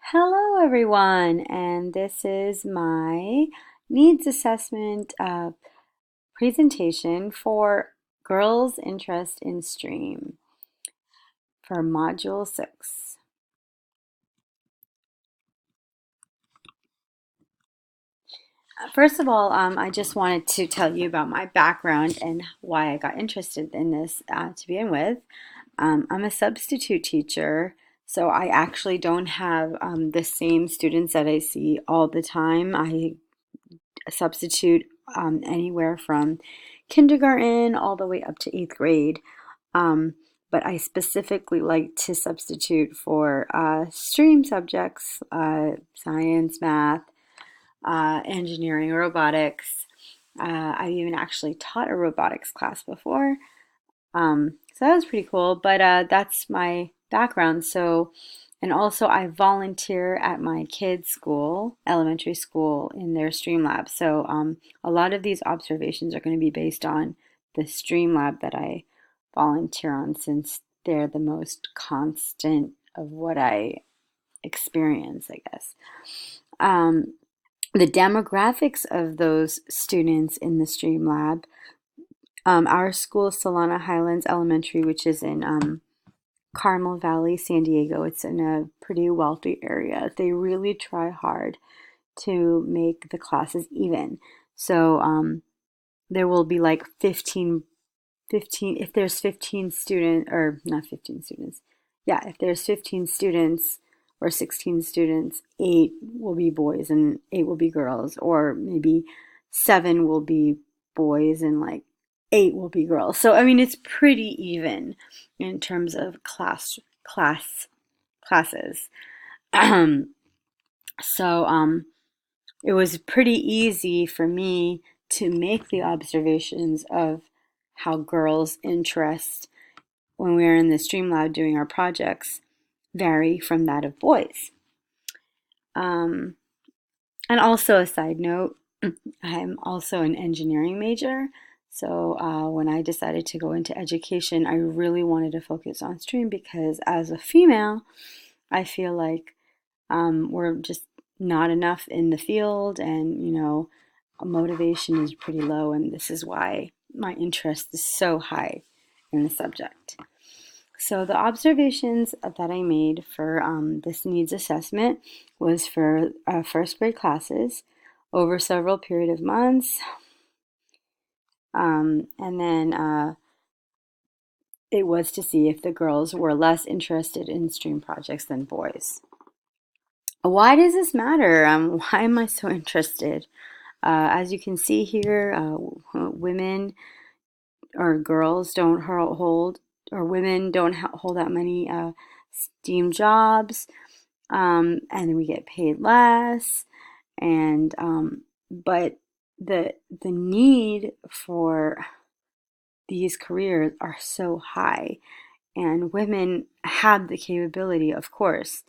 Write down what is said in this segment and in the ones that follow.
Hello, everyone, and this is my needs assessment presentation for Girls' Interest in STEAM for Module 6. First of all, I just wanted to tell you about my background and why I got interested in this to begin with. I'm a substitute teacher, so I actually don't have the same students that I see all the time. I substitute anywhere from kindergarten all the way up to eighth grade. Um, but I specifically like to substitute for STEAM subjects, science, math, engineering, robotics. I've even actually taught a robotics class before. So that was pretty cool, but that's my background. So, and also I volunteer at my kids' school, elementary school, in their stream lab. So, a lot of these observations are going to be based on the stream lab that I volunteer on, since they're the most constant of what I experience, I guess. Um, the demographics of those students in the stream lab, our school is Solana Highlands Elementary, which is in Carmel Valley, San Diego. It's in a pretty wealthy area. They really try hard to make the classes even. So there will be like 15, if there's 15 students, or not 15 students. Yeah, if there's 15 students or 16 students, 8 will be boys and 8 will be girls, or maybe 7 will be boys and like 8 will be girls. So I mean it's pretty even in terms of classes. So it was pretty easy for me to make the observations of how girls' interests when we are in the stream lab doing our projects vary from that of boys. Um, and also, a side note, I'm also an engineering major. So when I decided to go into education, I really wanted to focus on STEAM because as a female, I feel like we're just not enough in the field, and motivation is pretty low, and this is why my interest is so high in the subject. So the observations that I made for this needs assessment was for first grade classes over several period of months, and then it was to see if the girls were less interested in STEAM projects than boys. Why does this matter? Why am I so interested? As you can see here, women or girls don't hold, or women don't hold that many STEAM jobs, and we get paid less. And but the need for these careers are so high, and women have the capability, of course,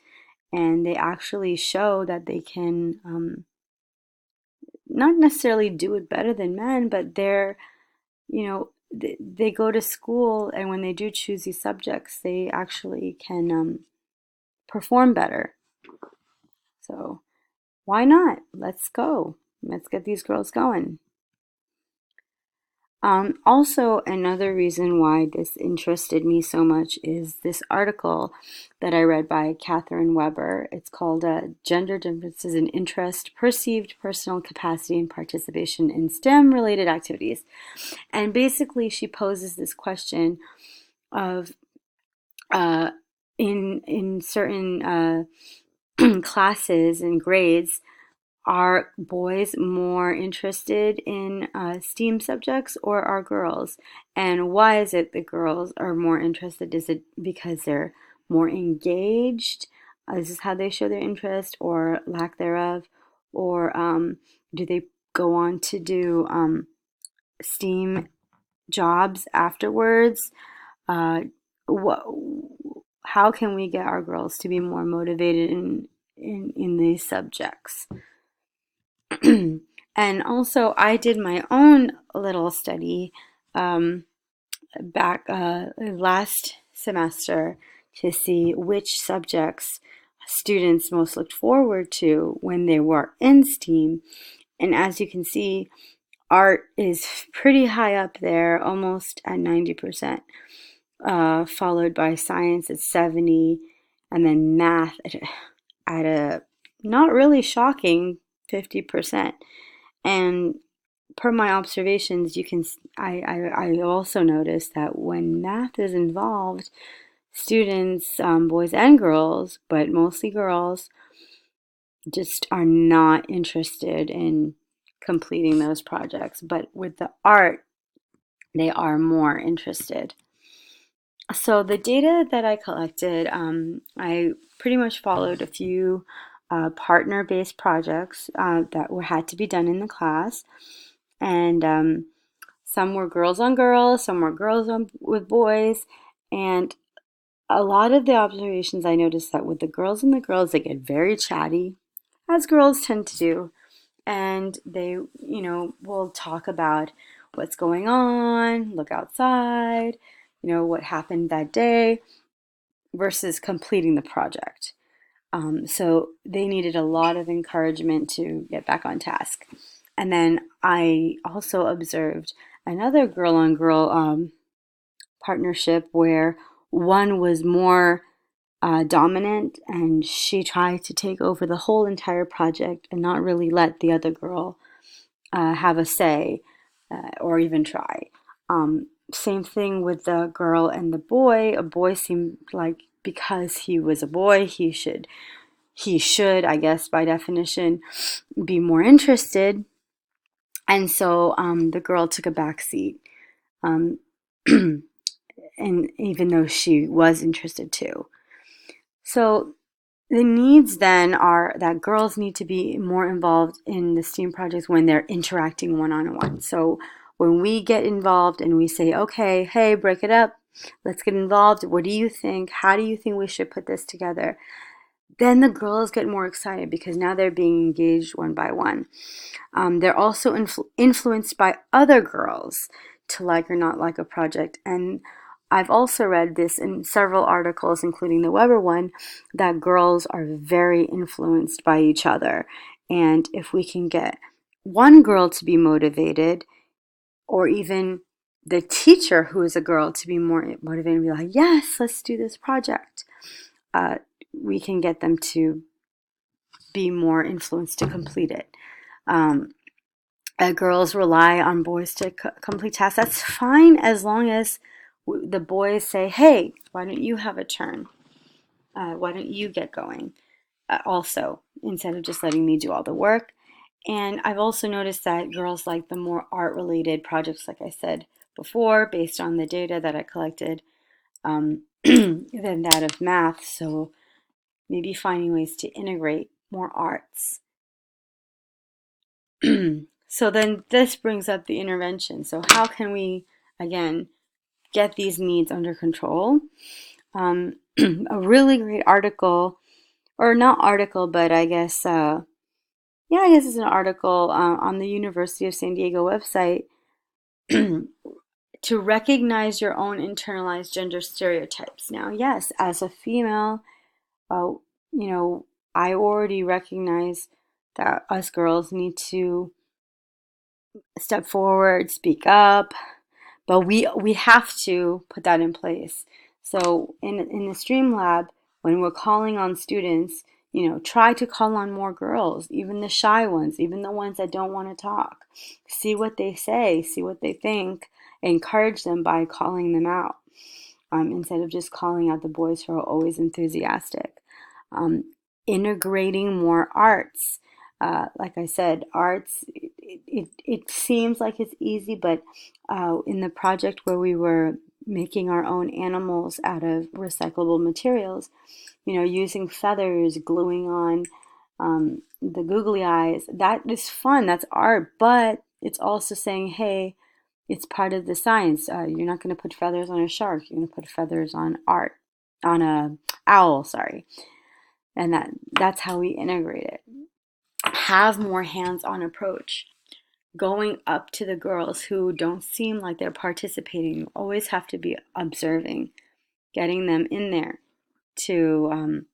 and they actually show that they can not necessarily do it better than men, but they go to school, and when they do choose these subjects, they actually can perform better. So why not? Let's go. Let's get these girls going. Also, another reason why this interested me so much is this article that I read by Catherine Weber. It's called Gender Differences in Interest, Perceived Personal Capacity and Participation in STEM-Related Activities. And basically, she poses this question of in certain classes and grades, are boys more interested in STEAM subjects, or are girls? And why is it the girls are more interested? Is it because they're more engaged? Is this how they show their interest or lack thereof? Or do they go on to do STEAM jobs afterwards? Uh, what, how can we get our girls to be more motivated in these subjects? And also, I did my own little study um, back last semester to see which subjects students most looked forward to when they were in STEAM. And as you can see, art is pretty high up there, almost at 90%, followed by science at 70, and then math at a not really shocking 50%. And per my observations, I also noticed that when math is involved, students, boys and girls, but mostly girls, just are not interested in completing those projects. But with the art, they are more interested. So the data that I collected, I pretty much followed a few partner-based projects that had to be done in the class, and some were girls on girls, some were girls on with boys, and a lot of the observations I noticed that with the girls and the girls, they get very chatty, as girls tend to do, and they, will talk about what's going on, look outside, what happened that day versus completing the project. So they needed a lot of encouragement to get back on task. And then I also observed another girl on girl partnership where one was more dominant and she tried to take over the whole entire project and not really let the other girl have a say or even try. Same thing with the girl and the boy. A boy seemed like because he was a boy, he should, I guess, by definition, be more interested. And so the girl took a back seat. Um, and even though she was interested too. So the needs then are that girls need to be more involved in the STEAM projects when they're interacting one on one. So when we get involved and we say, okay, hey, break it up, let's get involved. What do you think? How do you think we should put this together? Then the girls get more excited because now they're being engaged one by one. They're also influenced by other girls to like or not like a project. And I've also read this in several articles, including the Weber one, that girls are very influenced by each other. And if we can get one girl to be motivated, or even the teacher who is a girl to be more motivated and be like, yes, let's do this project, we can get them to be more influenced to complete it. Um, Girls rely on boys to complete tasks. That's fine as long as the boys say, hey, why don't you have a turn? Why don't you get going? Also, instead of just letting me do all the work. And I've also noticed that girls like the more art related projects, like I said before, based on the data that I collected, than that of math. So maybe finding ways to integrate more arts. So then this brings up the intervention. So how can we, again, get these needs under control? A really great article, or not article, but I guess, yeah, I guess it's an article on the University of San Diego website to recognize your own internalized gender stereotypes. Now, yes, as a female, uh, you know, I already recognize that us girls need to step forward, speak up, but we have to put that in place. So in the Streamlab, when we're calling on students, try to call on more girls, even the shy ones, even the ones that don't want to talk. See what they say, see what they think, encourage them by calling them out, instead of just calling out the boys who are always enthusiastic. Um, Integrating more arts. Like I said, arts, it seems like it's easy, but in the project where we were making our own animals out of recyclable materials, using feathers, gluing on the googly eyes, that is fun, that's art, but it's also saying, hey, it's part of the science. You're not going to put feathers on a shark, you're going to put feathers on art, on a owl, sorry. And that's how we integrate it. Have more hands-on approach. Going up to the girls who don't seem like they're participating. You always have to be observing, getting them in there to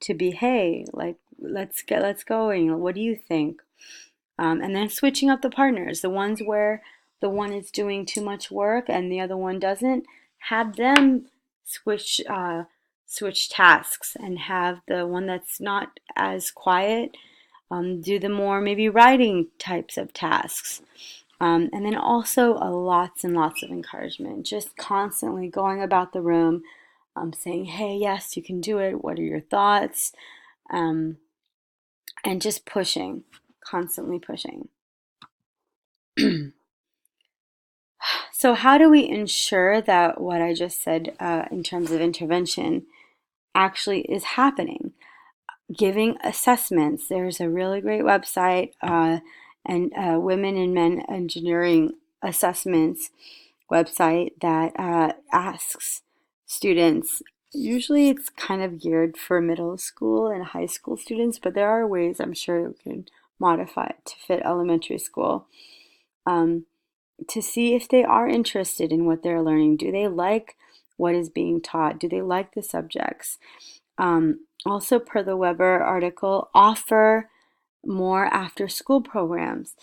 to be, hey, like let's going. What do you think? And then switching up the partners, the ones where the one is doing too much work and the other one doesn't, have them switch switch tasks and have the one that's not as quiet do the more maybe writing types of tasks. And then also lots and lots of encouragement, just constantly going about the room, saying, hey, yes, you can do it. What are your thoughts? Um, and just pushing, constantly pushing. So, how do we ensure that what I just said in terms of intervention actually is happening? Giving assessments. There's a really great website, and Women and Men Engineering Assessments website that asks students. Usually, it's kind of geared for middle school and high school students, but there are ways I'm sure you can modify it to fit elementary school. Um, to see if they are interested in what they're learning. Do they like what is being taught? Do they like the subjects? Also, per the Weber article, offer more after school programs.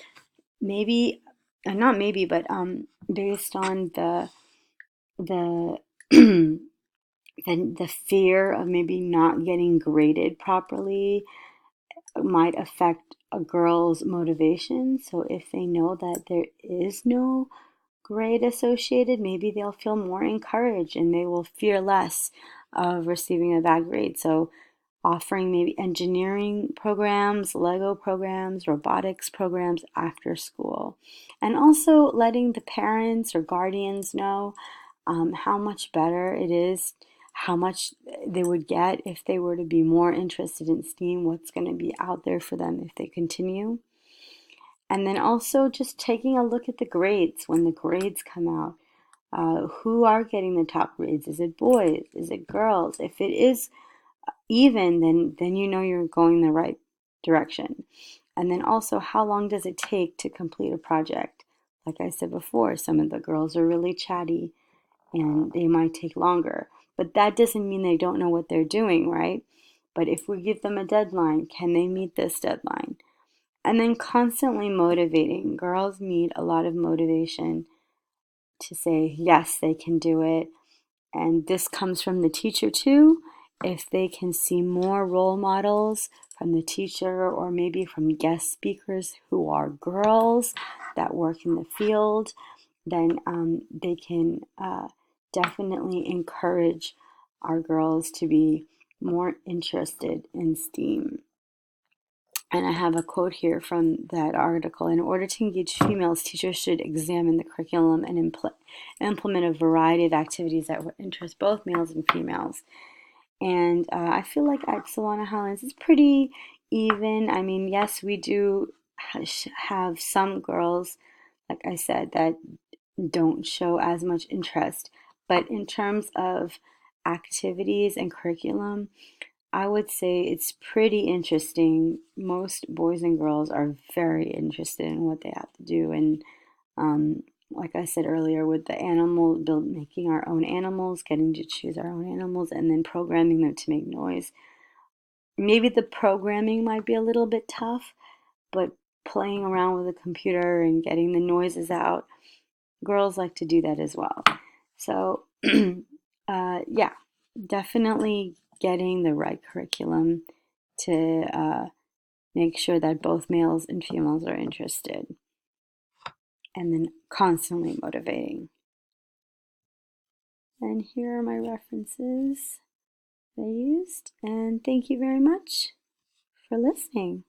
Maybe, not maybe, but based on the the fear of maybe not getting graded properly might affect a girl's motivation. So if they know that there is no grade associated, maybe they'll feel more encouraged and they will fear less of receiving a bad grade. So, offering maybe engineering programs, Lego programs, robotics programs after school, and also letting the parents or guardians know how much better it is, how much they would get if they were to be more interested in STEAM, what's going to be out there for them if they continue. And then also just taking a look at the grades when the grades come out. Who are getting the top grades? Is it boys? Is it girls? If it is even, then you know you're going the right direction. And then also, how long does it take to complete a project? Like I said before, some of the girls are really chatty and they might take longer. But that doesn't mean they don't know what they're doing, right? But if we give them a deadline, can they meet this deadline? And then constantly motivating. Girls need a lot of motivation to say, yes, they can do it. And this comes from the teacher too. If they can see more role models from the teacher or maybe from guest speakers who are girls that work in the field, then they can definitely encourage our girls to be more interested in STEAM. And I have a quote here from that article. In order to engage females, teachers should examine the curriculum and implement a variety of activities that would interest both males and females. And I feel like at Solana Highlands is pretty even. I mean, yes, we do have some girls, like I said, that don't show as much interest. But in terms of activities and curriculum, I would say it's pretty interesting. Most boys and girls are very interested in what they have to do. And like I said earlier, with the making our own animals, getting to choose our own animals, and then programming them to make noise. Maybe the programming might be a little bit tough, but playing around with a computer and getting the noises out, girls like to do that as well. So, yeah, definitely getting the right curriculum to make sure that both males and females are interested, and then constantly motivating. And here are my references that I used, and thank you very much for listening.